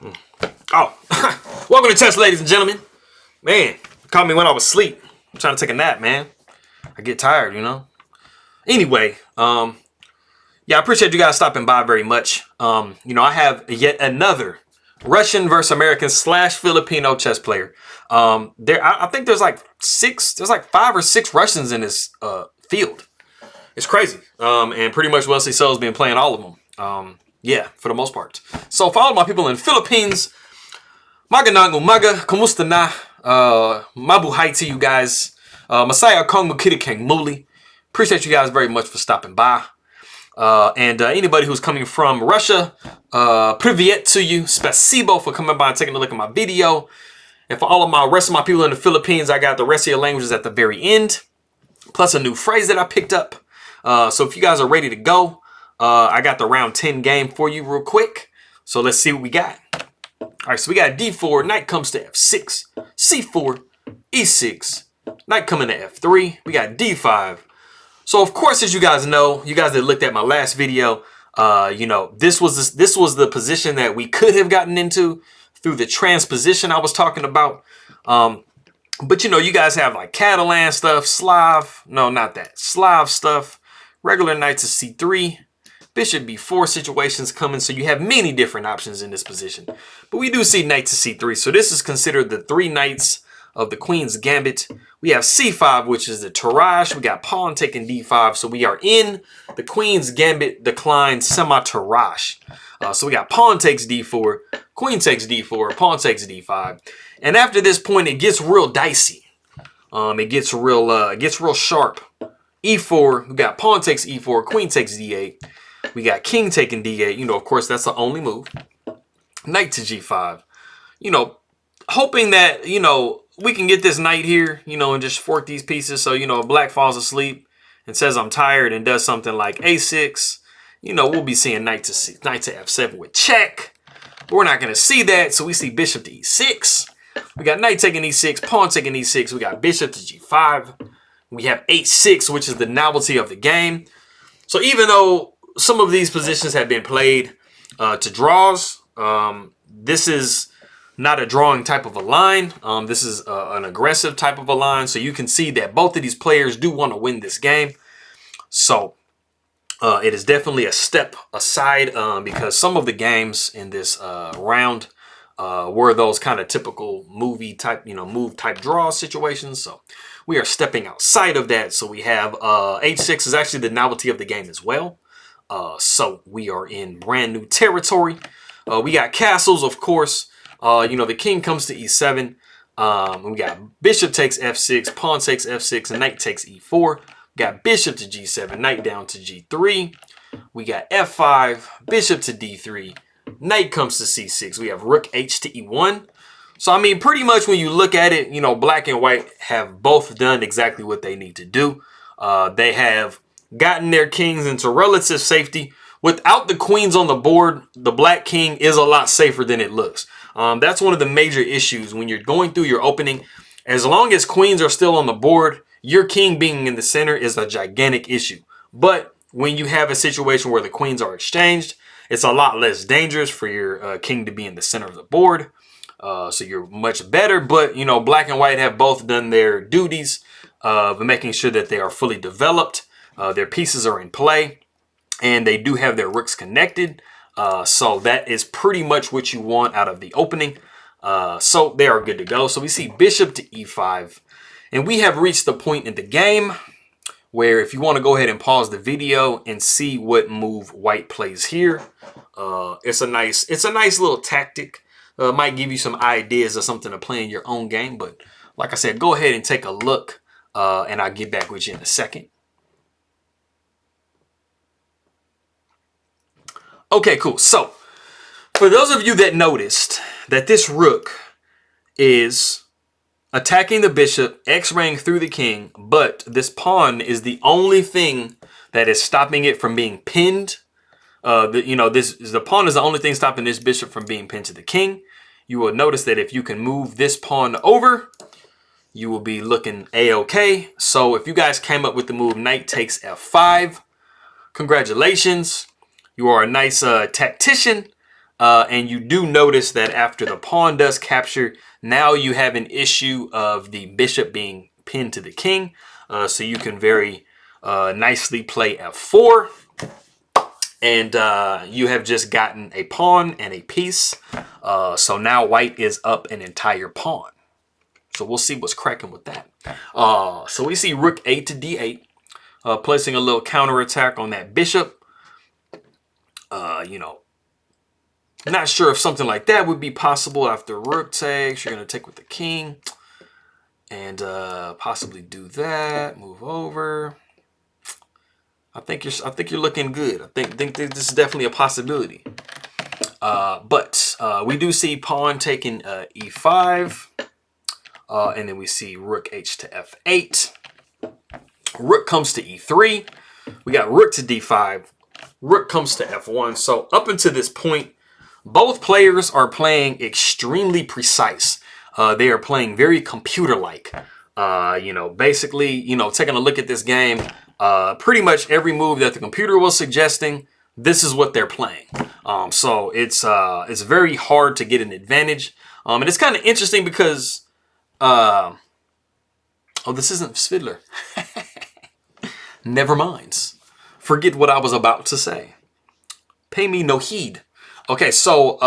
Oh, welcome to chess, ladies and gentlemen. Man, caught me when I was asleep. I'm trying to take a nap, man. I get tired, you know. Anyway, yeah, I appreciate you guys stopping by very much. You know, I have yet another Russian versus American / Filipino chess player. I think there's like 5 or 6 Russians in this field. It's crazy. And pretty much Wesley So's been playing all of them. Yeah, for the most part. So for all of my people in the Philippines, magandang umaga, kumusta na? Mabuhay to you guys. Masaya kong makikinig muli. Appreciate you guys very much for stopping by. And anybody who's coming from Russia, privyet to you. Spasibo for coming by and taking a look at my video. And for all of my rest of my people in the Philippines, I got the rest of your languages at the very end. Plus a new phrase that I picked up. So if you guys are ready to go, I got the round 10 game for you real quick. So let's see what we got. All right, so we got D4, knight comes to F6, C4, E6, knight coming to F3. We got D5. So of course, as you guys know, you guys that looked at my last video, you know, this was the position that we could have gotten into through the transposition I was talking about. But you know, you guys have like Catalan stuff, Slav, no, not that, Slav stuff, regular knight to C3, bishop B4 situations coming. So you have many different options in this position. But we do see knight to C3. So this is considered the 3 knights of the Queen's Gambit. We have C5, which is the Tarrasch. We got pawn taking D5. So we are in the Queen's Gambit decline Semi-Tarrasch. So we got pawn takes D4, queen takes D4, pawn takes D5. And after this point, it gets real dicey. It gets real sharp. E4, we got pawn takes E4, queen takes D8. We got king taking D8. You know, of course, that's the only move. Knight to G5. You know, hoping that, you know, we can get this knight here, you know, and just fork these pieces. So, you know, if black falls asleep and says I'm tired and does something like A6, you know, we'll be seeing knight to F7 with check. But we're not going to see that. So we see bishop to E6. We got knight taking E6, pawn taking E6. We got bishop to G5. We have H6, which is the novelty of the game. So even though some of these positions have been played to draws, this is not a drawing type of a line. This is an aggressive type of a line. So you can see that both of these players do want to win this game. So it is definitely a step aside because some of the games in this round were those kind of typical movie type, you know, move type draw situations. So we are stepping outside of that. So we have H6 is actually the novelty of the game as well. So we are in brand new territory. We got castles, of course. You know, the king comes to E7. We got bishop takes F6, pawn takes F6, and knight takes E4. We got bishop to G7, knight down to G3. We got F5, bishop to D3, knight comes to C6. We have rook H to E1. So, I mean, pretty much when you look at it, you know, black and white have both done exactly what they need to do. They have gotten their kings into relative safety. Without the queens on the board, the black king is a lot safer than it looks. That's one of the major issues when you're going through your opening. As long as queens are still on the board, your king being in the center is a gigantic issue. But when you have a situation where the queens are exchanged, it's a lot less dangerous for your king to be in the center of the board. So you're much better. But, you know, black and white have both done their duties of making sure that they are fully developed. Their pieces are in play. And they do have their rooks connected. So that is pretty much what you want out of the opening. So they are good to go. So we see bishop to E5. And we have reached the point in the game where if you want to go ahead and pause the video and see what move white plays here. It's a nice little tactic. Might give you some ideas of something to play in your own game. But like I said, go ahead and take a look. And I'll get back with you in a second. Okay, cool. So, for those of you that noticed that this rook is attacking the bishop, X-raying through the king, but this pawn is the only thing that is stopping it from being pinned. The pawn is the only thing stopping this bishop from being pinned to the king. You will notice that if you can move this pawn over, you will be looking a-okay. So if you guys came up with the move knight takes F5, congratulations. You are a nice tactician. And you do notice that after the pawn does capture, now you have an issue of the bishop being pinned to the king. So you can very nicely play f4. And you have just gotten a pawn and a piece. So now white is up an entire pawn. So we'll see what's cracking with that. So we see rook a to d8, placing a little counterattack on that bishop. You know, not sure if something like that would be possible after rook takes. You're going to take with the king and possibly do that. Move over. I think you're looking good. I think this is definitely a possibility. But we do see pawn taking e5. And then we see rook h to f8. Rook comes to e3. We got rook to d5. Rook comes to f1. So up until this point, both players are playing extremely precise. They are playing very computer-like. You know, basically, you know, taking a look at this game, pretty much every move that the computer was suggesting, this is what they're playing. So it's very hard to get an advantage. And it's kind of interesting because oh, this isn't Svidler. Never mind. Forget what I was about to say. Pay me no heed. Okay, so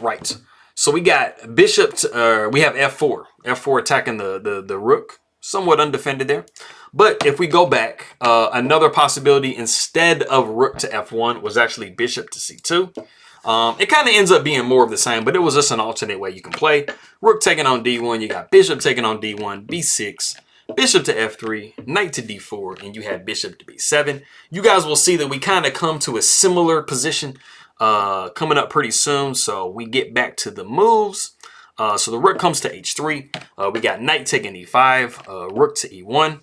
right. So we got bishop to, we have f4. F4 attacking the rook. Somewhat undefended there. But if we go back, another possibility instead of rook to f1 was actually bishop to c2. It kind of ends up being more of the same, but it was just an alternate way you can play. Rook taking on d1, you got bishop taking on d1, b6, bishop to f3, knight to d4, and you had bishop to b7. You guys will see that we kind of come to a similar position coming up pretty soon, so we get back to the moves. So the rook comes to h3. We got knight taking e5, rook to e1,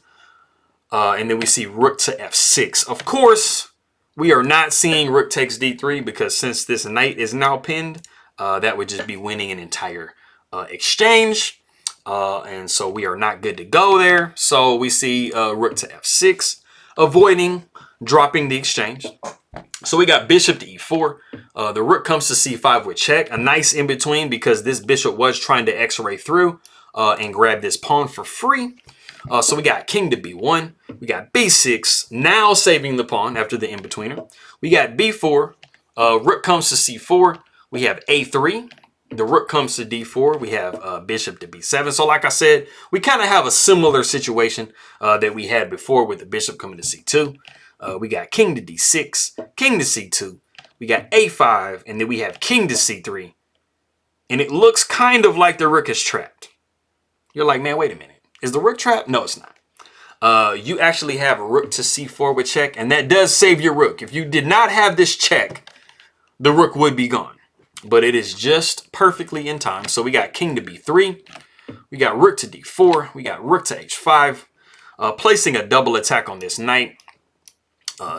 and then we see rook to f6. Of course, we are not seeing rook takes d3 because since this knight is now pinned, that would just be winning an entire exchange. And so we are not good to go there. So we see rook to f6, avoiding dropping the exchange. So we got bishop to e4. The rook comes to c5 with check. A nice in between because this bishop was trying to x-ray through and grab this pawn for free. So we got king to b1. We got b6, now saving the pawn after the in-betweener. We got b4. Rook comes to c4. We have a3. The rook comes to d4. We have bishop to b7. So like I said, we kind of have a similar situation that we had before with the bishop coming to c2. We got king to d6, king to c2. We got a5, and then we have king to c3. And it looks kind of like the rook is trapped. You're like, man, wait a minute. Is the rook trapped? No, it's not. You actually have rook to c4 with check, and that does save your rook. If you did not have this check, the rook would be gone. But it is just perfectly in time. So we got king to b3. We got rook to d4. We got rook to h5. Placing a double attack on this knight.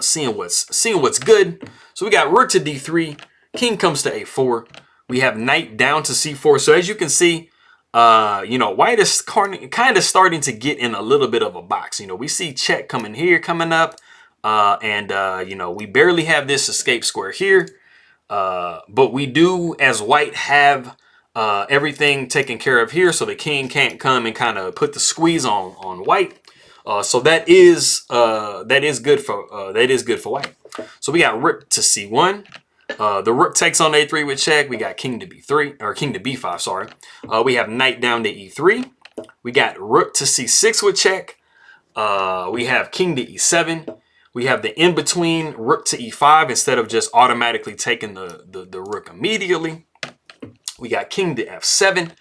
Seeing what's good. So we got rook to d3. King comes to a4. We have knight down to c4. So as you can see, you know, white is kind of starting to get in a little bit of a box. You know, we see check coming here, coming up. You know, we barely have this escape square here. But we do, as white, have everything taken care of here. So the king can't come and kind of put the squeeze on white. So that is good for white. So we got rook to c1. The rook takes on a3 with check. We got king to b3 or king to b5. Sorry. We have knight down to e3. We got rook to c6 with check. We have king to e7. We have the in between rook to e5 instead of just automatically taking the rook immediately. We got king to f7.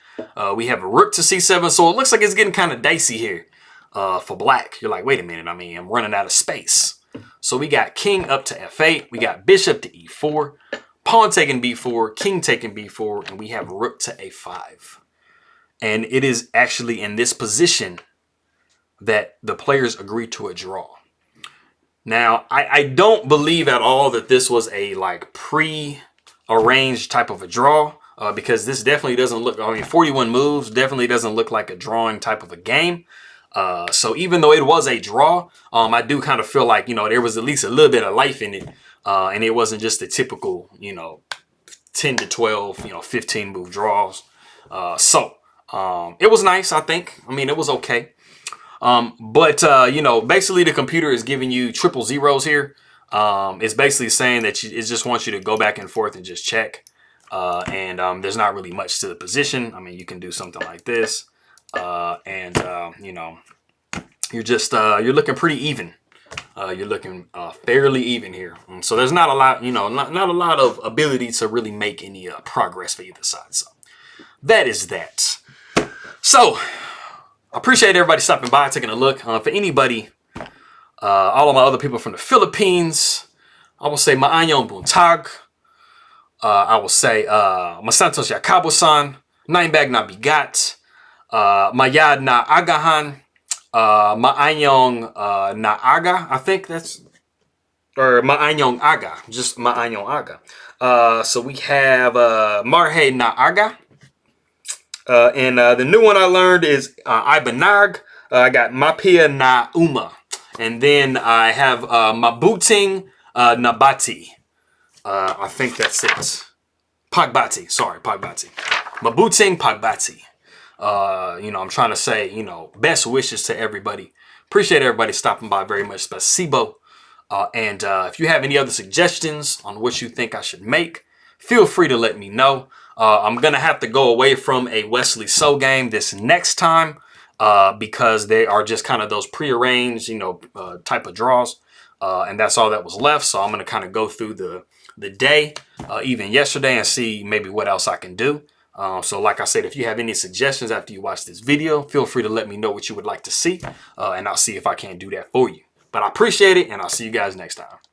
We have a rook to c7. So it looks like it's getting kind of dicey here for black. You're like, wait a minute. I mean, I'm running out of space. So we got king up to f8. We got bishop to e4. Pawn taking b4. King taking b4. And we have rook to a5. And it is actually in this position that the players agree to a draw. Now, I don't believe at all that this was a like pre-arranged type of a draw because this definitely doesn't look, I mean, 41 moves definitely doesn't look like a drawing type of a game. So even though it was a draw, I do kind of feel like, you know, there was at least a little bit of life in it and it wasn't just a typical, you know, 10 to 12, 15 move draws. It was nice, I think. I mean, it was okay. But basically the computer is giving you triple zeros here. It's basically saying that it just wants you to go back and forth and just check. There's not really much to the position. I mean, you can do something like this. You're looking pretty even. You're looking fairly even here. So there's not a lot, not a lot of ability to really make any progress for either side. So that is that. So I appreciate everybody stopping by, taking a look. For anybody, all of my other people from the Philippines, I will say Maanyong Buntag. I will say Masantos Yakabosan, Ninebag na Bigat, Mayad na Agahan, Maanyong na Aga, I think that's, or Maanyong Aga, just Maanyong Aga. So we have Marhe na Aga. And the new one I learned is Ibanag. I got Mapia na Uma. And then I have Mabuting Nabati. I think that's it. Pagbati. Sorry, Pagbati. Mabuting Pagbati. I'm trying to say, best wishes to everybody. Appreciate everybody stopping by very much. Spasibo. And if you have any other suggestions on what you think I should make, feel free to let me know. I'm going to have to go away from a Wesley So game this next time because they are just kind of those prearranged, type of draws. And that's all that was left. So I'm going to kind of go through the day, even yesterday, and see maybe what else I can do. So like I said, if you have any suggestions after you watch this video, feel free to let me know what you would like to see. And I'll see if I can't do that for you. But I appreciate it, and I'll see you guys next time.